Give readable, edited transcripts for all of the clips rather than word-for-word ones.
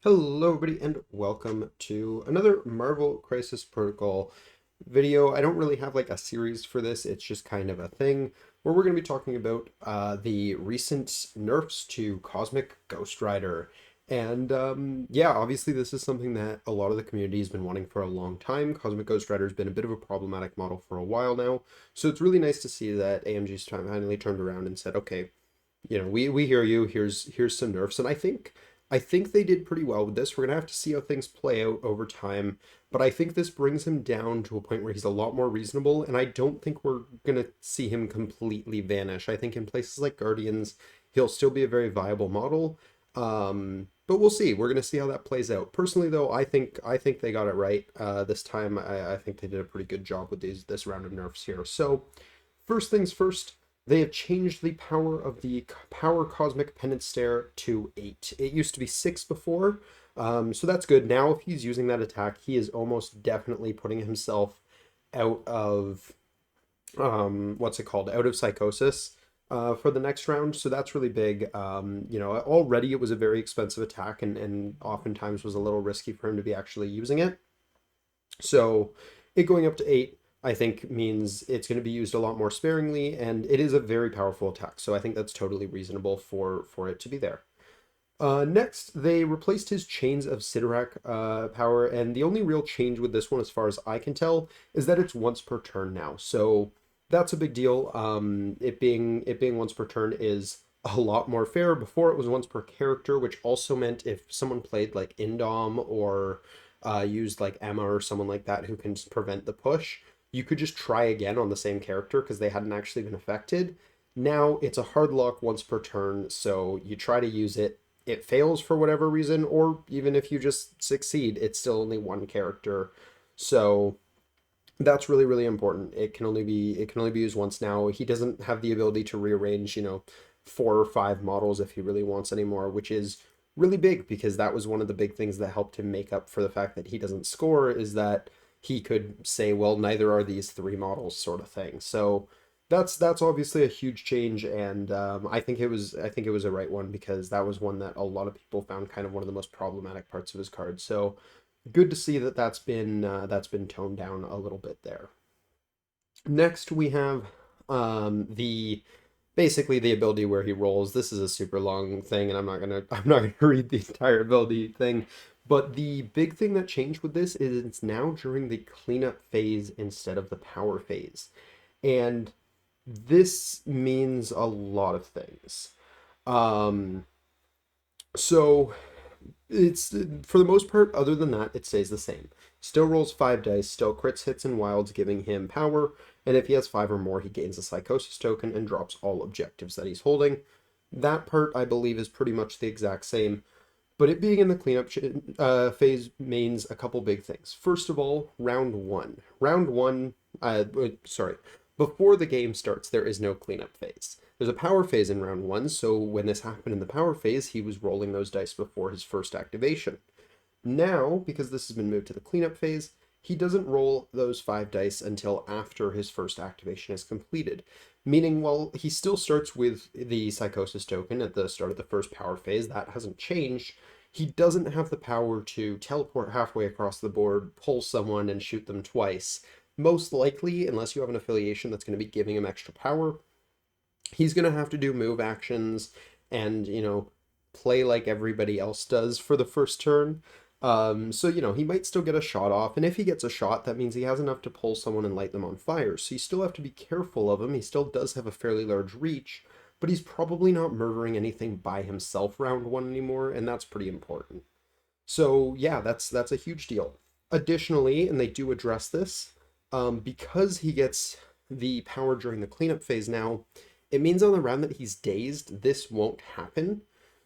Hello, everybody, and welcome to another Marvel Crisis Protocol video. I don't really have like a series for this, it's just kind of a thing where we're going to be talking about the recent nerfs to Cosmic Ghost Rider. And yeah, obviously, this is something that a lot of the community has been wanting for a long time. Cosmic Ghost Rider has been a bit of a problematic model for a while now, so it's really nice to see that AMG's finally turned around and said, okay, we hear you. Here's some nerfs, and I think they did pretty well with this. We're gonna have to see how things play out over time, but I think this brings him down to a point where he's a lot more reasonable, and I don't think we're gonna see him completely vanish. I think in places like Guardians, he'll still be a very viable model. But we'll see. We're gonna see how that plays out. Personally, though, I think they got it right this time. I think they did a pretty good job with this round of nerfs here. So first things first. They have changed the power of the Power Cosmic Penance Stare to 8. It used to be 6 before, so that's good. Now, if he's using that attack, he is almost definitely putting himself out of, what's it called? Out of Psychosis for the next round, so that's really big. Already it was a very expensive attack and oftentimes was a little risky for him to be actually using it. So it going up to 8, I think, means it's going to be used a lot more sparingly, and it is a very powerful attack. So I think that's totally reasonable for it to be there. Next, they replaced his Chains of Sidorak power, and the only real change with this one, as far as I can tell, is that it's once per turn now. So that's a big deal. It being once per turn is a lot more fair. Before it was once per character, which also meant if someone played like Indom or used like Emma or someone like that who can prevent the push, you could just try again on the same character because they hadn't actually been affected. Now it's a hard lock once per turn, so you try to use it, it fails for whatever reason, or even if you just succeed, it's still only one character. So that's really, really important. It can only be used once now. He doesn't have the ability to rearrange, 4 or 5 models if he really wants anymore, which is really big because that was one of the big things that helped him make up for the fact that he doesn't score, is that he could say, well, neither are these 3 models, sort of thing. So that's obviously a huge change, and I think it was a right one because that was one that a lot of people found kind of one of the most problematic parts of his card. So good to see that that's been toned down a little bit there. Next, we have the basically the ability where he rolls. This is a super long thing, and I'm not gonna read the entire ability thing. But the big thing that changed with this is it's now during the cleanup phase instead of the power phase. And this means a lot of things. Um, so it's for the most part, other than that, it stays the same. Still rolls 5 dice, still crits, hits, and wilds, giving him power. And if he has 5 or more, he gains a psychosis token and drops all objectives that he's holding. That part, I believe, is pretty much the exact same. But it being in the cleanup phase means a couple big things. First of all, round one. Sorry. Before the game starts, there is no cleanup phase. There's a power phase in round one, so when this happened in the power phase, he was rolling those dice before his first activation. Now, because this has been moved to the cleanup phase, he doesn't roll those 5 dice until after his first activation is completed. Meaning, while he still starts with the psychosis token at the start of the first power phase, that hasn't changed. He doesn't have the power to teleport halfway across the board, pull someone, and shoot them twice. Most likely, unless you have an affiliation that's going to be giving him extra power, he's going to have to do move actions and, play like everybody else does for the first turn. So, he might still get a shot off. And if he gets a shot, that means he has enough to pull someone and light them on fire. So you still have to be careful of him. He still does have a fairly large reach, but he's probably not murdering anything by himself round one anymore. And that's pretty important. So yeah, that's a huge deal. Additionally, and they do address this, because he gets the power during the cleanup phase now, it means on the round that he's dazed, this won't happen.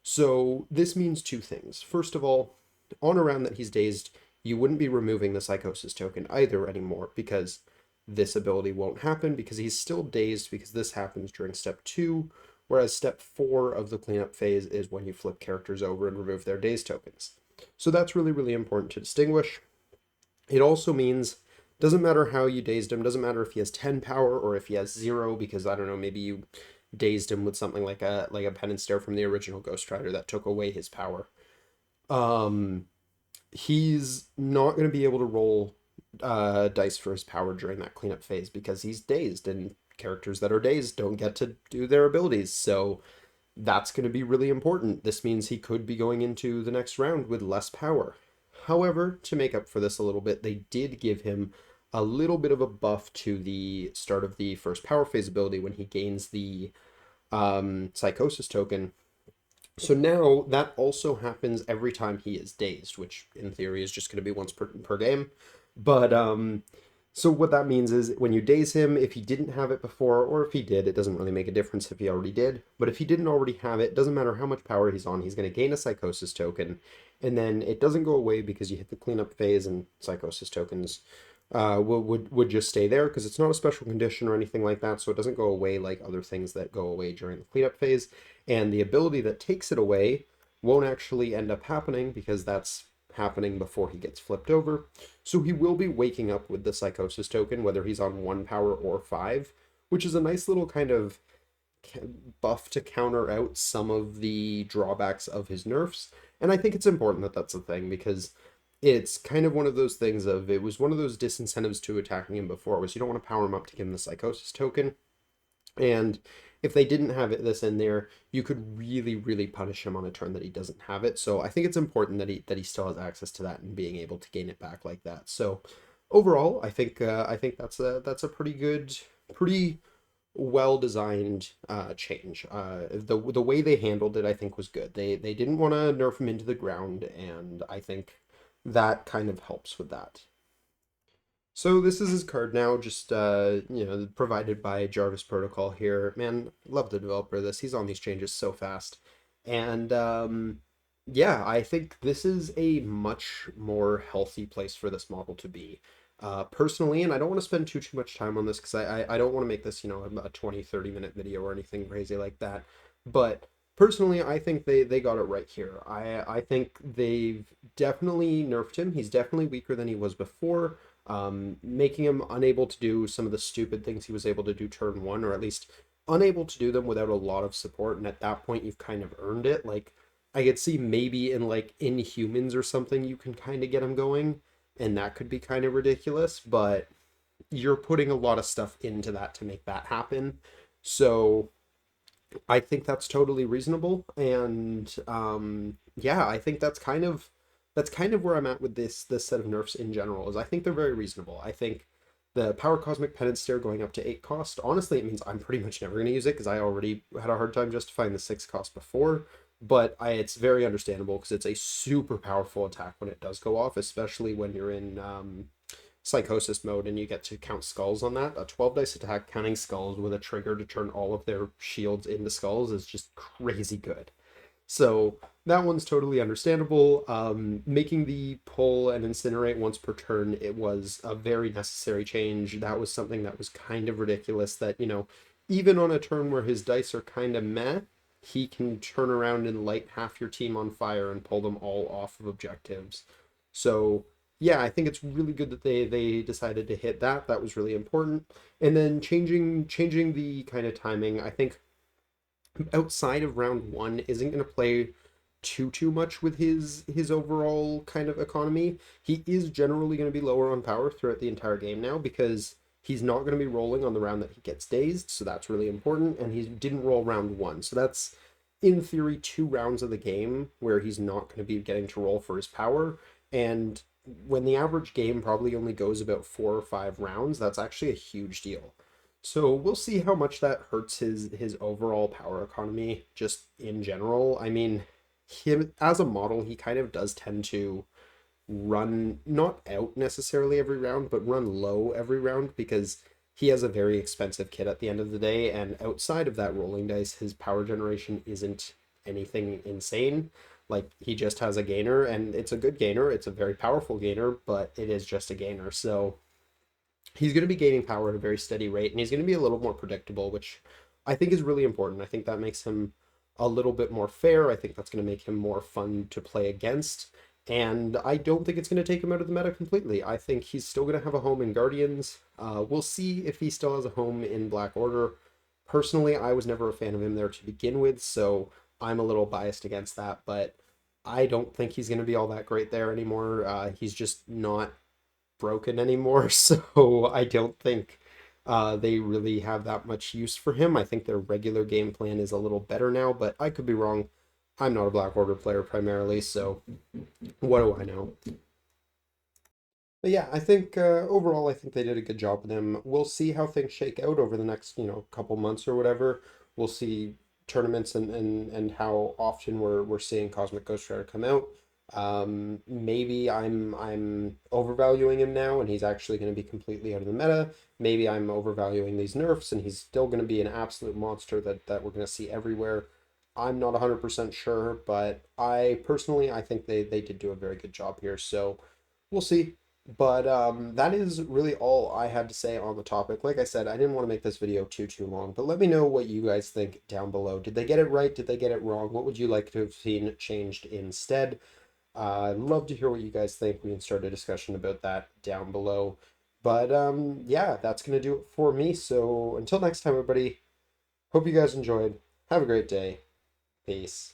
So this means 2 things. First of all, on a round that he's dazed, you wouldn't be removing the psychosis token either anymore because this ability won't happen because he's still dazed because this happens during step 2, whereas step 4 of the cleanup phase is when you flip characters over and remove their daze tokens. So that's really, really important to distinguish. It also means doesn't matter how you dazed him, doesn't matter if he has 10 power or if he has 0, because I don't know, maybe you dazed him with something like a penance stare from the original Ghost Rider that took away his power. Um, he's not going to be able to roll dice for his power during that cleanup phase because he's dazed, and characters that are dazed don't get to do their abilities. So that's going to be really important. This means he could be going into the next round with less power. However, to make up for this a little bit, they did give him a little bit of a buff to the start of the first power phase ability when he gains the psychosis token. So now that also happens every time he is dazed, which in theory is just going to be once per game. But so what that means is when you daze him, if he didn't have it before, or if he did, it doesn't really make a difference if he already did. But if he didn't already have it, doesn't matter how much power he's on, he's going to gain a psychosis token, and then it doesn't go away because you hit the cleanup phase, and psychosis tokens would just stay there because it's not a special condition or anything like that, so it doesn't go away like other things that go away during the cleanup phase. And the ability that takes it away won't actually end up happening because that's happening before he gets flipped over. So he will be waking up with the psychosis token, whether he's on 1 power or 5, which is a nice little kind of buff to counter out some of the drawbacks of his nerfs. And I think it's important that that's a thing because it's kind of one of those things of it was one of those disincentives to attacking him before was you don't want to power him up to give him the psychosis token. And if they didn't have this in there, you could really, really punish him on a turn that he doesn't have it. So I think it's important that he still has access to that and being able to gain it back like that. So overall, I think that's a pretty good, pretty well designed change. The way they handled it, I think, was good. They didn't want to nerf him into the ground, and I think that kind of helps with that. So this is his card now, just provided by Jarvis Protocol here. Man, love the developer of this. He's on these changes so fast. And yeah, I think this is a much more healthy place for this model to be. Personally, and I don't want to spend too much time on this because I don't want to make this, a 20-30 minute video or anything crazy like that. But personally, I think they got it right here. I think they've definitely nerfed him. He's definitely weaker than he was before, making him unable to do some of the stupid things he was able to do turn one, or at least unable to do them without a lot of support. And at that point, you've kind of earned it. Like, I could see maybe in like Inhumans or something, you can kind of get him going, and that could be kind of ridiculous, but you're putting a lot of stuff into that to make that happen. So I think that's totally reasonable, and yeah, I think that's kind of where I'm at with this set of nerfs in general. Is I think they're very reasonable. I think the Power Cosmic Penance Stare going up to 8 cost, honestly, it means I'm pretty much never going to use it because I already had a hard time justifying the 6 cost before. But it's very understandable because it's a super powerful attack when it does go off, especially when you're in psychosis mode and you get to count skulls on that. A 12 dice attack counting skulls with a trigger to turn all of their shields into skulls is just crazy good. So that one's totally understandable. Making the pull and incinerate once per turn, it was a very necessary change. That was something that was kind of ridiculous that, even on a turn where his dice are kind of meh, he can turn around and light half your team on fire and pull them all off of objectives. So yeah, I think it's really good that they decided to hit that. That was really important. And then changing the kind of timing, I think outside of round one isn't going to play too much with his overall kind of economy. He is generally going to be lower on power throughout the entire game now because he's not going to be rolling on the round that he gets dazed, so that's really important. And he didn't roll round one, so that's in theory 2 rounds of the game where he's not going to be getting to roll for his power. And when the average game probably only goes about 4 or 5 rounds, that's actually a huge deal. So we'll see how much that hurts his overall power economy just in general. I mean, him as a model, he kind of does tend to run not out necessarily every round, but run low every round because he has a very expensive kit at the end of the day, and outside of that rolling dice, his power generation isn't anything insane. Like, he just has a gainer, and it's a good gainer. It's a very powerful gainer, but it is just a gainer. So he's going to be gaining power at a very steady rate, and he's going to be a little more predictable, which I think is really important. I think that makes him a little bit more fair. I think that's going to make him more fun to play against. And I don't think it's going to take him out of the meta completely. I think he's still going to have a home in Guardians. We'll see if he still has a home in Black Order. Personally, I was never a fan of him there to begin with, so I'm a little biased against that. But I don't think he's going to be all that great there anymore. He's just not broken anymore, so I don't think they really have that much use for him. I think their regular game plan is a little better now, but I could be wrong. I'm not a Black Order player primarily, so what do I know? But yeah, I think overall, I think they did a good job with him. We'll see how things shake out over the next, couple months or whatever. We'll see tournaments and how often we're seeing Cosmic Ghost Rider come out. Maybe I'm overvaluing him now, and he's actually going to be completely out of the meta. Maybe I'm overvaluing these nerfs, and he's still going to be an absolute monster that we're going to see everywhere. I'm not 100% sure, but I think they did do a very good job here. So we'll see. But that is really all I had to say on the topic. Like I said, I didn't want to make this video too long, but let me know what you guys think down below. Did they get it right? Did they get it wrong? What would you like to have seen changed instead? I'd love to hear what you guys think. We can start a discussion about that down below. But yeah, that's gonna do it for me. So until next time, everybody, hope you guys enjoyed. Have a great day. Peace.